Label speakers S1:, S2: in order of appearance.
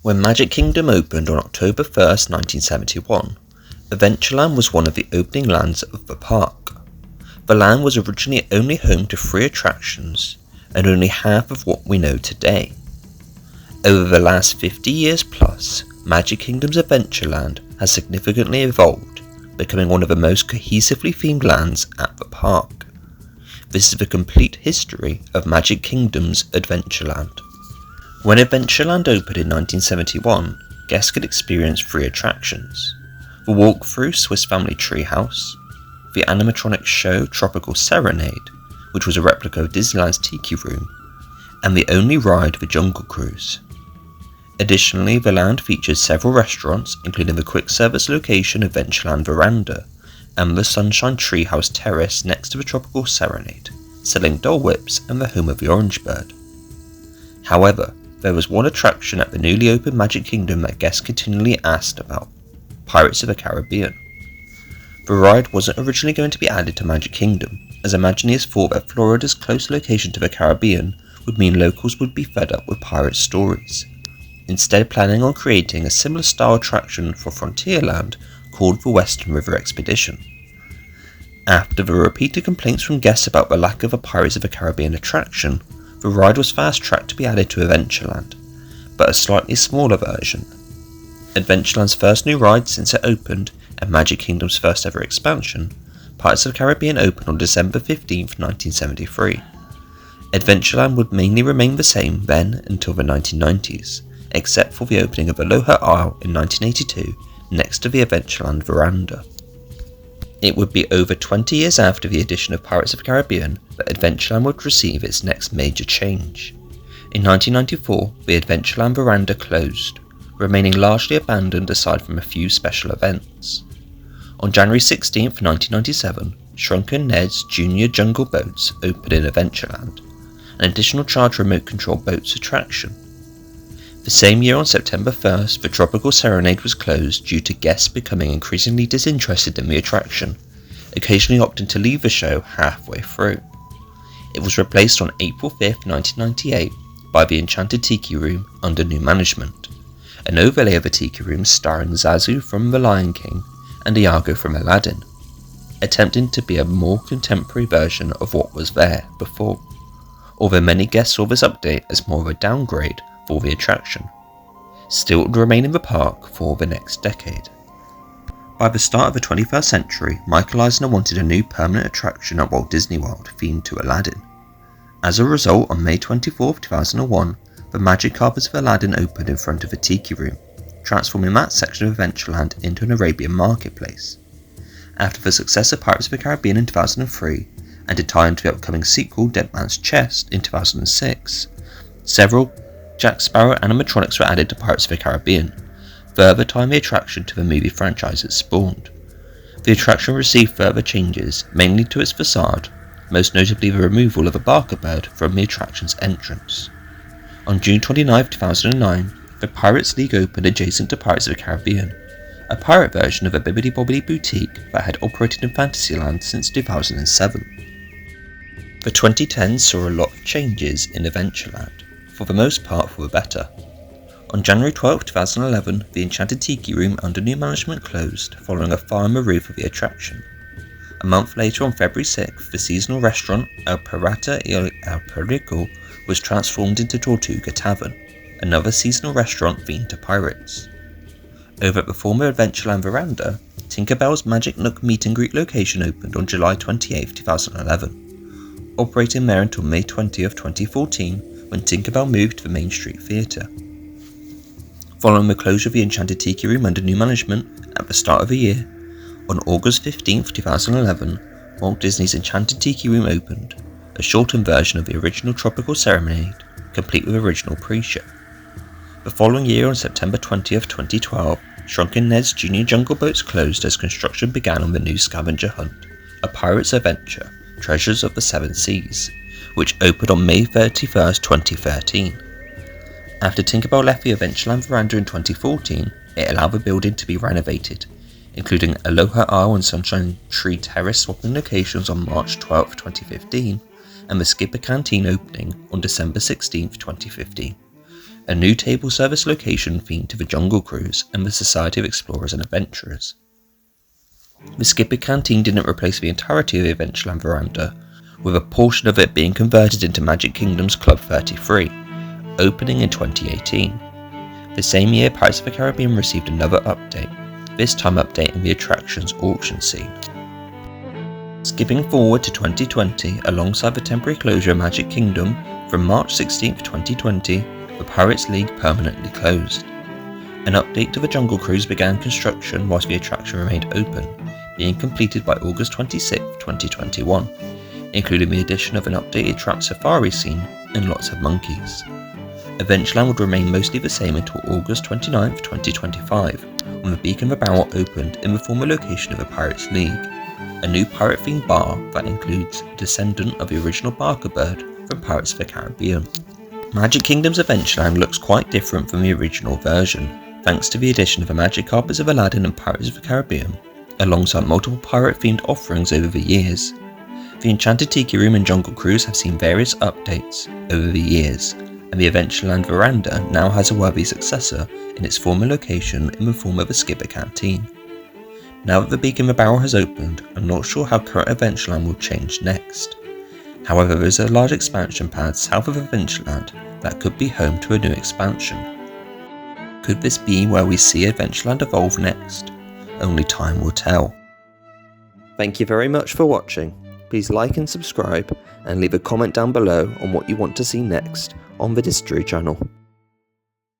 S1: When Magic Kingdom opened on October 1st, 1971, Adventureland was one of the opening lands of the park. The land was originally only home to 3 attractions and only half of what we know today. Over the last 50 years plus, Magic Kingdom's Adventureland has significantly evolved, becoming one of the most cohesively themed lands at the park. This is the complete history of Magic Kingdom's Adventureland. When Adventureland opened in 1971, guests could experience 3 attractions: the walk-through Swiss Family Treehouse, the animatronic show Tropical Serenade, which was a replica of Disneyland's Tiki Room, and the only ride, the Jungle Cruise. Additionally, the land features several restaurants, including the quick-service location Adventureland Veranda and the Sunshine Treehouse Terrace next to the Tropical Serenade, selling Dole Whips and the home of the Orange Bird. However, there was one attraction at the newly opened Magic Kingdom that guests continually asked about: Pirates of the Caribbean. The ride wasn't originally going to be added to Magic Kingdom, as Imagineers thought that Florida's close location to the Caribbean would mean locals would be fed up with pirate stories, instead planning on creating a similar style attraction for Frontierland called the Western River Expedition. After the repeated complaints from guests about the lack of a Pirates of the Caribbean attraction, the ride was fast-tracked to be added to Adventureland, but a slightly smaller version. Adventureland's first new ride since it opened, and Magic Kingdom's first ever expansion, Pirates of the Caribbean opened on December 15, 1973. Adventureland would mainly remain the same then until the 1990s, except for the opening of Aloha Isle in 1982 next to the Adventureland Veranda. It would be over 20 years after the addition of Pirates of the Caribbean that Adventureland would receive its next major change. In 1994, the Adventureland Veranda closed, remaining largely abandoned aside from a few special events. On January 16, 1997, Shrunken Ned's Junior Jungle Boats opened in Adventureland, an additional charge remote-control boats attraction. The same year, on September 1st, the Tropical Serenade was closed due to guests becoming increasingly disinterested in the attraction, occasionally opting to leave the show halfway through. It was replaced on April 5, 1998 by the Enchanted Tiki Room under new management, an overlay of the Tiki Room starring Zazu from The Lion King and Iago from Aladdin, attempting to be a more contemporary version of what was there before, although many guests saw this update as more of a downgrade for the attraction. Still, it would remain in the park for the next decade. By the start of the 21st century, Michael Eisner wanted a new permanent attraction at Walt Disney World themed to Aladdin. As a result, on May 24, 2001, the Magic Carpet of Aladdin opened in front of the Tiki Room, transforming that section of Adventureland into an Arabian marketplace. After the success of Pirates of the Caribbean in 2003, and to tie into the upcoming sequel Dead Man's Chest in 2006, several Jack Sparrow animatronics were added to Pirates of the Caribbean, further tying the attraction to the movie franchise it spawned. The attraction received further changes, mainly to its facade, most notably the removal of a Barker bird from the attraction's entrance. On June 29, 2009, the Pirates League opened adjacent to Pirates of the Caribbean, a pirate version of a Bibbidi Bobbidi boutique that had operated in Fantasyland since 2007. The 2010s saw a lot of changes in Adventureland, for the most part for the better. On January 12, 2011, the Enchanted Tiki Room under new management closed following a fire on the roof of the attraction. A month later, on February 6th, the seasonal restaurant El Pirata y El Perico was transformed into Tortuga Tavern, another seasonal restaurant themed to pirates. Over at the former Adventureland Veranda, Tinkerbell's Magic Nook meet and greet location opened on July 28, 2011, operating there until May 20, 2014, when Tinkerbell moved to the Main Street Theatre. Following the closure of the Enchanted Tiki Room under new management at the start of the year, on August 15, 2011, Walt Disney's Enchanted Tiki Room opened, a shortened version of the original Tropical Serenade, complete with original pre-show. The following year, on September 20, 2012, Shrunken Ned's Junior Jungle Boats closed as construction began on the new scavenger hunt, A Pirate's Adventure, Treasures of the Seven Seas, which opened on May 31, 2013. After Tinkerbell left the Adventureland Veranda in 2014, it allowed the building to be renovated, including Aloha Isle and Sunshine Tree Terrace swapping locations on March 12, 2015, and the Skipper Canteen opening on December 16, 2015. a new table service location themed to the Jungle Cruise and the Society of Explorers and Adventurers. The Skipper Canteen didn't replace the entirety of the Adventureland veranda, with a portion of it being converted into Magic Kingdom's Club 33, opening in 2018. The same year, Pirates of the Caribbean received another update, this time updating the attraction's auction scene. Skipping forward to 2020, alongside the temporary closure of Magic Kingdom, from March 16, 2020, the Pirates League permanently closed. An update to the Jungle Cruise began construction whilst the attraction remained open, being completed by August 26, 2021, including the addition of an updated Trap Safari scene and lots of monkeys. Adventureland would remain mostly the same until August 29, 2025, when the Beak and the Barrel opened in the former location of the Pirates League, a new pirate-themed bar that includes a descendant of the original Barker Bird from Pirates of the Caribbean. Magic Kingdom's Adventureland looks quite different from the original version, thanks to the addition of the Magic Carpets of Aladdin and Pirates of the Caribbean, alongside multiple pirate-themed offerings over the years. The Enchanted Tiki Room and Jungle Cruise have seen various updates over the years, and the Adventureland veranda now has a worthy successor in its former location in the form of a Skipper Canteen. Now that the Beak in the Barrel has opened, I'm not sure how current Adventureland will change next. However, there is a large expansion pad south of Adventureland that could be home to a new expansion. Could this be where we see Adventureland evolve next? Only time will tell. Thank you very much for watching. Please like and subscribe, and leave a comment down below on what you want to see next on the Distory channel.